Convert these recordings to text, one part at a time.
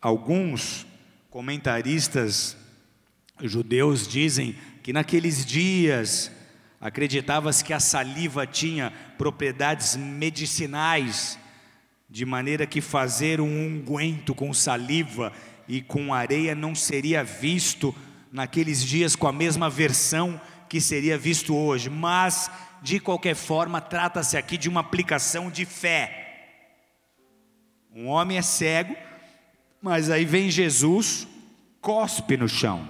Alguns comentaristas judeus dizem que naqueles dias acreditava-se que a saliva tinha propriedades medicinais, de maneira que fazer um unguento com saliva e com areia não seria visto naqueles dias com a mesma versão que seria visto hoje. Mas, de qualquer forma, trata-se aqui de uma aplicação de fé. Um homem é cego, mas aí vem Jesus, cospe no chão,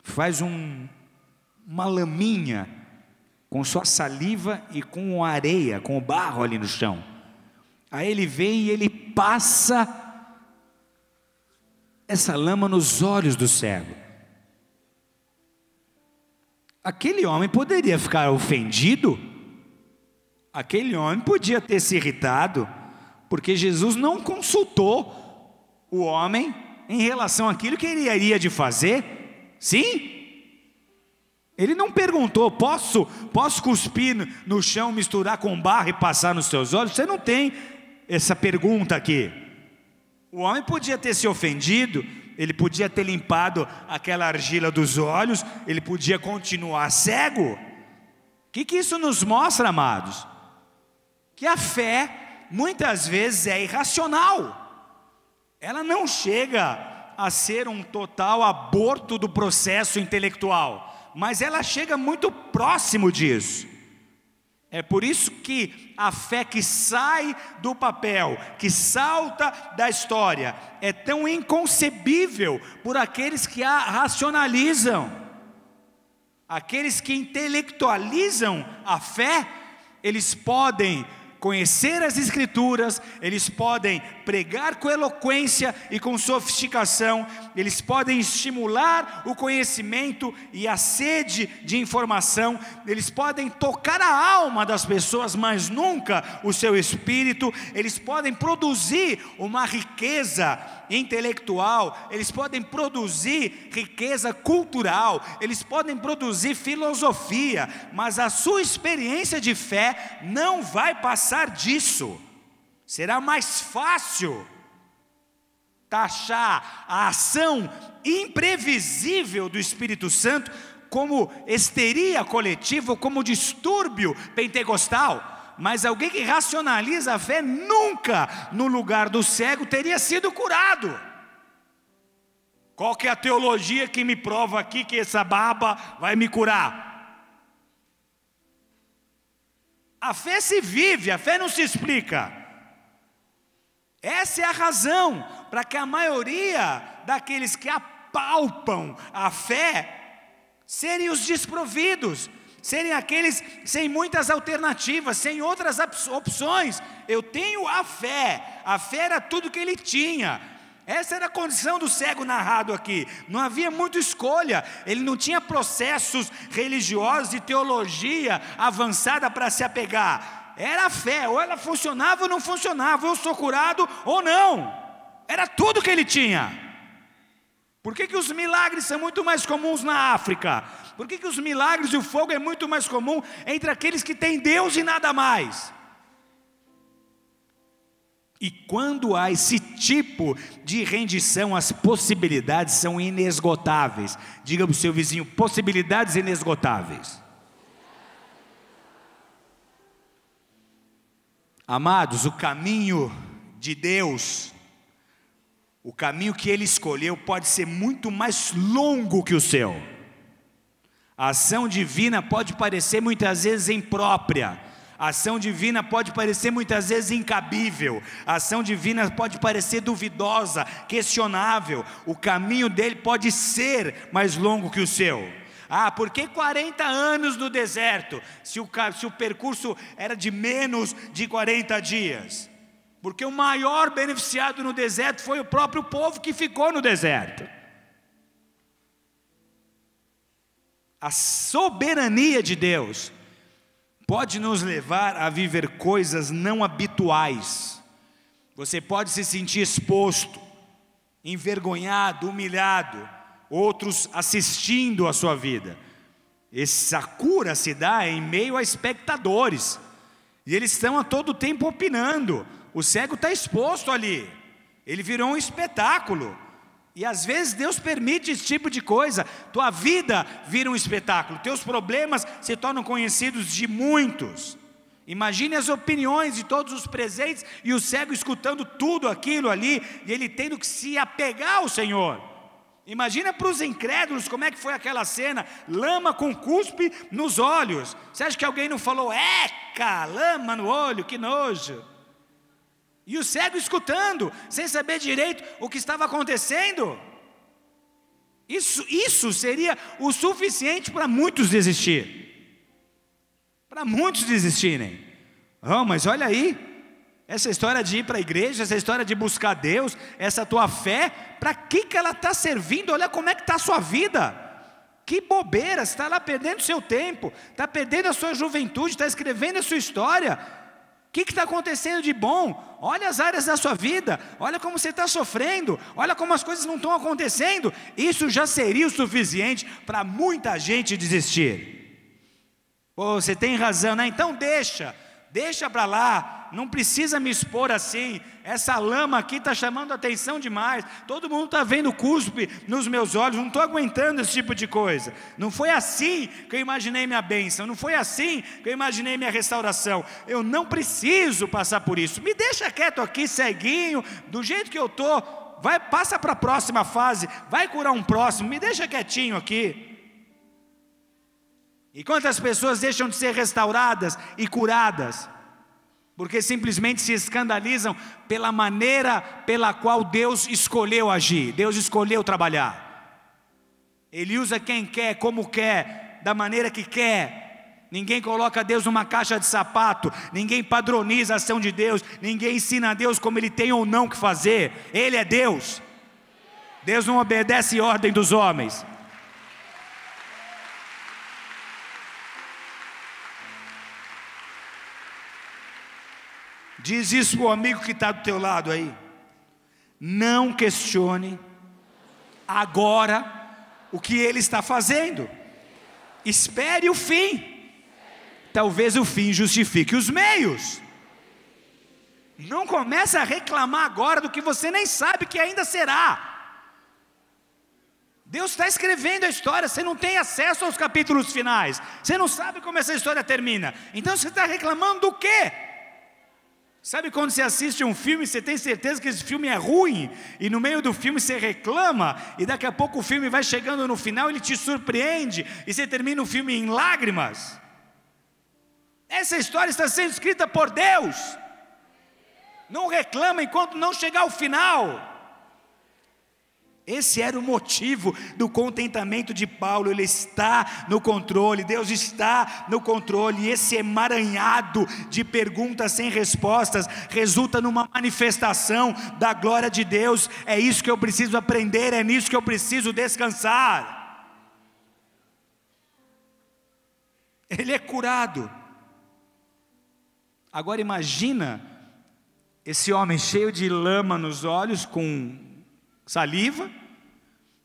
faz uma laminha com sua saliva e com a areia, com o barro ali no chão. Aí ele vem e ele passa essa lama nos olhos do cego. Aquele homem poderia ficar ofendido, aquele homem podia ter se irritado, porque Jesus não consultou o homem em relação àquilo que ele iria de fazer. Sim? Ele não perguntou: posso cuspir no chão, misturar com barro e passar nos seus olhos? Você não tem essa pergunta aqui. O homem podia ter se ofendido, ele podia ter limpado aquela argila dos olhos, ele podia continuar cego. O que isso nos mostra, amados? Que a fé muitas vezes é irracional. Ela não chega a ser um total aborto do processo intelectual, mas ela chega muito próximo disso. É por isso que a fé que sai do papel, que salta da história, é tão inconcebível por aqueles que a racionalizam. Aqueles que intelectualizam a fé, eles podem conhecer as Escrituras, eles podem pregar com eloquência e com sofisticação, eles podem estimular o conhecimento e a sede de informação, eles podem tocar a alma das pessoas, mas nunca o seu espírito. Eles podem produzir uma riqueza intelectual, eles podem produzir riqueza cultural, eles podem produzir filosofia, mas a sua experiência de fé não vai passar disso. Será mais fácil taxar a ação imprevisível do Espírito Santo como histeria coletiva ou como distúrbio pentecostal, mas alguém que racionaliza a fé nunca no lugar do cego teria sido curado. Qual que é a teologia que me prova aqui que essa baba vai me curar? A fé se vive, a fé não se explica. Essa é a razão para que a maioria daqueles que apalpam a fé serem os desprovidos, serem aqueles sem muitas alternativas, sem outras opções. Eu tenho a fé era tudo que ele tinha. Essa era a condição do cego narrado aqui. Não havia muita escolha, ele não tinha processos religiosos e teologia avançada para se apegar. Era a fé, ou ela funcionava ou não funcionava, eu sou curado ou não. Era tudo que ele tinha. Por que os milagres são muito mais comuns na África? Por que os milagres e o fogo é muito mais comum entre aqueles que têm Deus e nada mais? E quando há esse tipo de rendição, as possibilidades são inesgotáveis. Diga para o seu vizinho: possibilidades inesgotáveis. Amados, o caminho de Deus, o caminho que Ele escolheu pode ser muito mais longo que o seu. A ação divina pode parecer muitas vezes imprópria. A ação divina pode parecer muitas vezes incabível. A ação divina pode parecer duvidosa, questionável. O caminho dele pode ser mais longo que o seu. Por que 40 anos no deserto, se o percurso era de menos de 40 dias? Porque o maior beneficiado no deserto foi o próprio povo que ficou no deserto. A soberania de Deus pode nos levar a viver coisas não habituais. Você pode se sentir exposto, envergonhado, humilhado, outros assistindo a sua vida. Essa cura se dá em meio a espectadores, e eles estão a todo tempo opinando. O cego está exposto ali, ele virou um espetáculo. E às vezes Deus permite esse tipo de coisa. Tua vida vira um espetáculo, teus problemas se tornam conhecidos de muitos. Imagine as opiniões de todos os presentes e o cego escutando tudo aquilo ali, e ele tendo que se apegar ao Senhor. Imagina para os incrédulos como é que foi aquela cena: lama com cuspe nos olhos. Você acha que alguém não falou, eca, lama no olho, que nojo? E o cego escutando, sem saber direito o que estava acontecendo. Isso seria o suficiente para muitos desistir. Para muitos desistirem. Mas olha aí, essa história de ir para a igreja, essa história de buscar Deus, essa tua fé, para que ela está servindo? Olha como é que está a sua vida. Que bobeira, você está lá perdendo o seu tempo, está perdendo a sua juventude, está escrevendo a sua história. O que está acontecendo de bom? Olha as áreas da sua vida, olha como você está sofrendo, olha como as coisas não estão acontecendo. Isso já seria o suficiente para muita gente desistir. Você tem razão, né? Então deixa para lá, não precisa me expor assim. Essa lama aqui está chamando a atenção demais, todo mundo está vendo cuspe nos meus olhos, não estou aguentando esse tipo de coisa. Não foi assim que eu imaginei minha bênção, não foi assim que eu imaginei minha restauração. Eu não preciso passar por isso, me deixa quieto aqui, ceguinho, do jeito que eu estou. Passa para a próxima fase, vai curar um próximo, me deixa quietinho aqui. E quantas pessoas deixam de ser restauradas e curadas, porque simplesmente se escandalizam pela maneira pela qual Deus escolheu agir, Deus escolheu trabalhar. Ele usa quem quer, como quer, da maneira que quer. Ninguém coloca Deus numa caixa de sapato, ninguém padroniza a ação de Deus, ninguém ensina a Deus como Ele tem ou não que fazer. Ele é Deus. Deus não obedece ordem dos homens. Diz isso para o amigo que está do teu lado aí. Não questione agora o que ele está fazendo. Espere o fim. Talvez o fim justifique os meios. Não comece a reclamar agora do que você nem sabe que ainda será. Deus está escrevendo a história, você não tem acesso aos capítulos finais. Você não sabe como essa história termina. Então você está reclamando do quê? Sabe quando você assiste um filme, você tem certeza que esse filme é ruim, e no meio do filme você reclama, e daqui a pouco o filme vai chegando no final, ele te surpreende, e você termina o filme em lágrimas? Essa história está sendo escrita por Deus. Não reclama enquanto não chegar ao final. Esse era o motivo do contentamento de Paulo. Ele está no controle, Deus está no controle. E esse emaranhado de perguntas sem respostas resulta numa manifestação da glória de Deus. É isso que eu preciso aprender, é nisso que eu preciso descansar. Ele é curado. Agora imagina esse homem cheio de lama nos olhos, com saliva,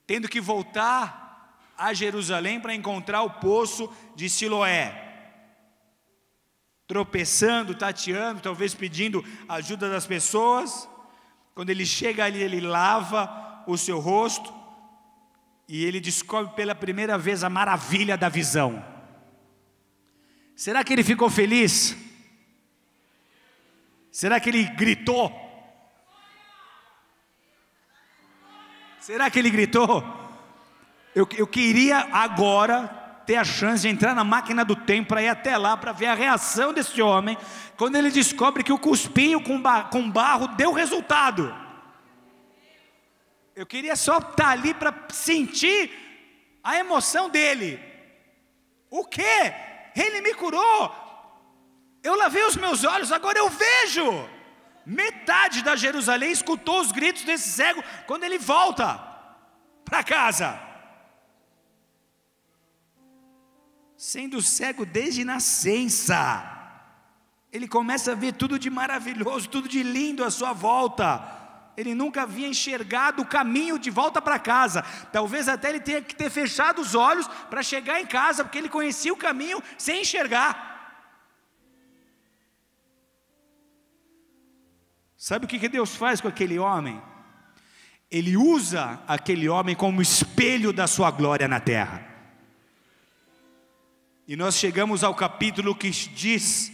tendo que voltar a Jerusalém para encontrar o poço de Siloé, tropeçando, tateando, talvez pedindo ajuda das pessoas. Quando ele chega ali, ele lava o seu rosto e ele descobre pela primeira vez a maravilha da visão. Será que ele ficou feliz? Será que ele gritou? Será que ele gritou? Eu queria agora ter a chance de entrar na máquina do tempo para ir até lá, para ver a reação desse homem, quando ele descobre que o cuspinho com barro deu resultado. Eu queria só estar ali para sentir a emoção dele. O quê? Ele me curou. Eu lavei os meus olhos, agora eu vejo. Metade da Jerusalém escutou os gritos desse cego quando ele volta para casa. Sendo cego desde nascença, ele começa a ver tudo de maravilhoso, tudo de lindo à sua volta. Ele nunca havia enxergado o caminho de volta para casa. Talvez até ele tenha que ter fechado os olhos para chegar em casa, porque ele conhecia o caminho sem enxergar. Sabe o que Deus faz com aquele homem? Ele usa aquele homem como espelho da sua glória na terra. E nós chegamos ao capítulo que diz,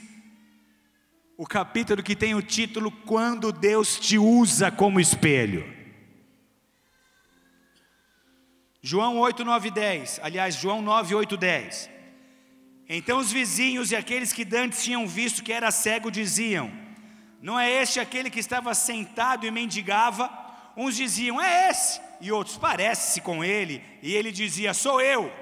o capítulo que tem o título, Quando Deus te usa como espelho. João 8, 9 e 10, aliás, João 9, 8 e 10. Então os vizinhos e aqueles que dantes tinham visto que era cego diziam: não é este aquele que estava sentado e mendigava? Uns diziam: é esse, e outros: parece-se com ele. E ele dizia: sou eu.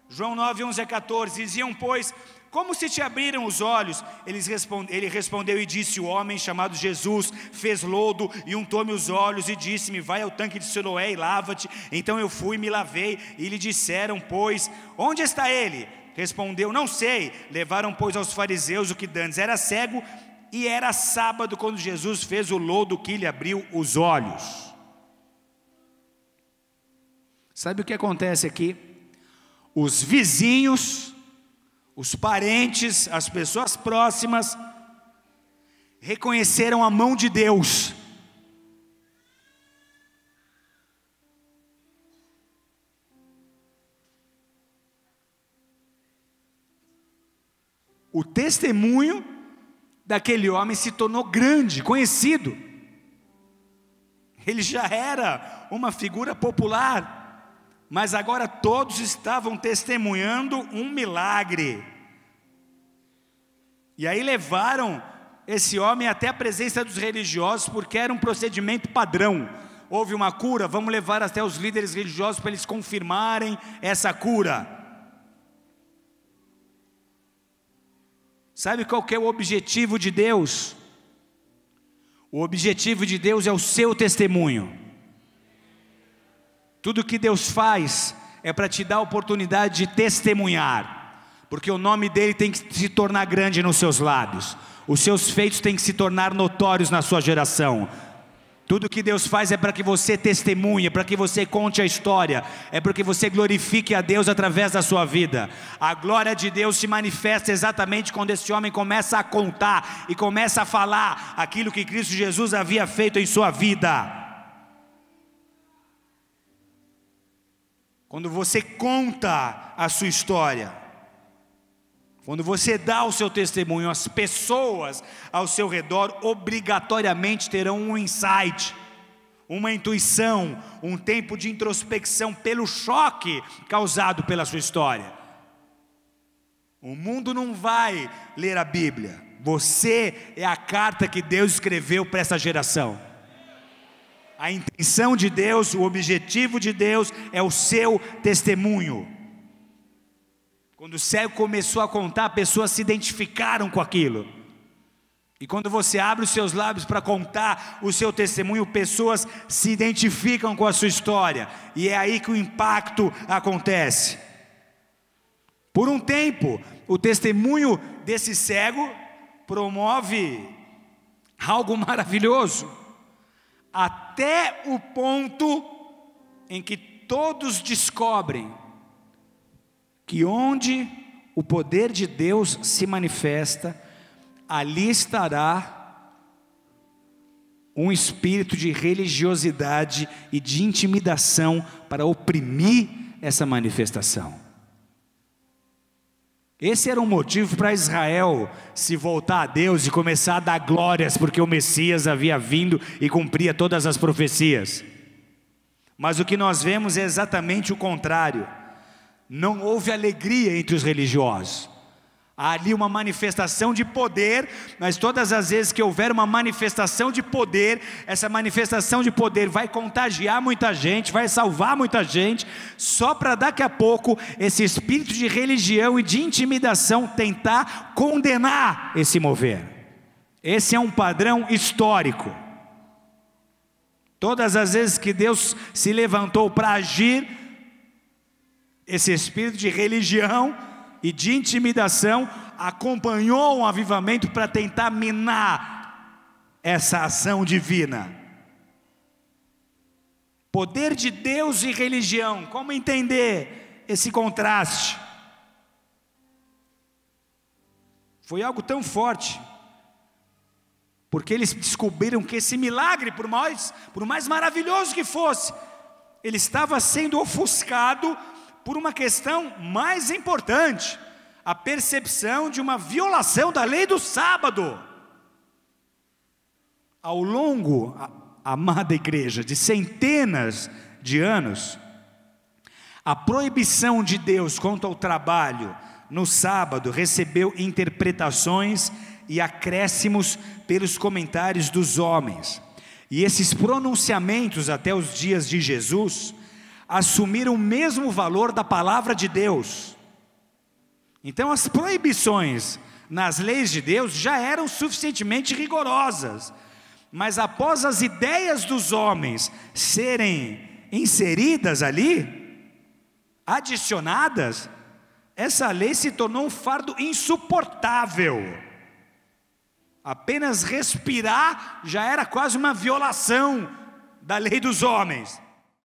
João 9, 11 a 14, diziam, pois, como se te abriram os olhos? Ele respondeu e disse: o homem chamado Jesus fez lodo e untou-me os olhos e disse-me: vai ao tanque de Siloé e lava-te. Então eu fui e me lavei. E lhe disseram, pois, onde está ele? Respondeu: não sei. Levaram, pois, aos fariseus o que dantes era cego, e era sábado quando Jesus fez o lodo que lhe abriu os olhos. Sabe o que acontece aqui? Os vizinhos, os parentes, as pessoas próximas reconheceram a mão de Deus. O testemunho daquele homem se tornou grande, conhecido. Ele já era uma figura popular, mas agora todos estavam testemunhando um milagre. E aí levaram esse homem até a presença dos religiosos, porque era um procedimento padrão. Houve uma cura, vamos levar até os líderes religiosos para eles confirmarem essa cura. Sabe qual que é o objetivo de Deus? O objetivo de Deus é o seu testemunho. Tudo que Deus faz é para te dar a oportunidade de testemunhar, porque o nome dele tem que se tornar grande nos seus lábios, os seus feitos têm que se tornar notórios na sua geração. Tudo que Deus faz é para que você testemunhe, para que você conte a história, é para que você glorifique a Deus através da sua vida. A glória de Deus se manifesta exatamente quando esse homem começa a contar e começa a falar aquilo que Cristo Jesus havia feito em sua vida. Quando você conta a sua história, quando você dá o seu testemunho, as pessoas ao seu redor obrigatoriamente terão um insight, uma intuição, um tempo de introspecção pelo choque causado pela sua história. O mundo não vai ler a Bíblia, você é a carta que Deus escreveu para essa geração. A intenção de Deus, o objetivo de Deus é o seu testemunho. Quando o cego começou a contar, pessoas se identificaram com aquilo. E quando você abre os seus lábios para contar o seu testemunho, pessoas se identificam com a sua história. E é aí que o impacto acontece. Por um tempo, o testemunho desse cego promove algo maravilhoso. Até o ponto em que todos descobrem que onde o poder de Deus se manifesta, ali estará um espírito de religiosidade e de intimidação para oprimir essa manifestação. Esse era um motivo para Israel se voltar a Deus e começar a dar glórias, porque o Messias havia vindo e cumpria todas as profecias. Mas o que nós vemos é exatamente o contrário. Não houve alegria entre os religiosos. Há ali uma manifestação de poder, mas todas as vezes que houver uma manifestação de poder, essa manifestação de poder vai contagiar muita gente, vai salvar muita gente, só para daqui a pouco esse espírito de religião e de intimidação tentar condenar esse mover. Esse é um padrão histórico. Todas as vezes que Deus se levantou para agir, esse espírito de religião e de intimidação acompanhou um avivamento para tentar minar essa ação divina. Poder de Deus e religião, como entender esse contraste? Foi algo tão forte porque eles descobriram que esse milagre, por mais maravilhoso que fosse, ele estava sendo ofuscado por uma questão mais importante, a percepção de uma violação da lei do sábado. Ao longo, amada igreja, de centenas de anos, a proibição de Deus quanto ao trabalho no sábado recebeu interpretações e acréscimos pelos comentários dos homens. E esses pronunciamentos até os dias de Jesus assumiram o mesmo valor da palavra de Deus. Então as proibições nas leis de Deus já eram suficientemente rigorosas, mas após as ideias dos homens serem inseridas ali, adicionadas, essa lei se tornou um fardo insuportável. Apenas respirar já era quase uma violação da lei dos homens.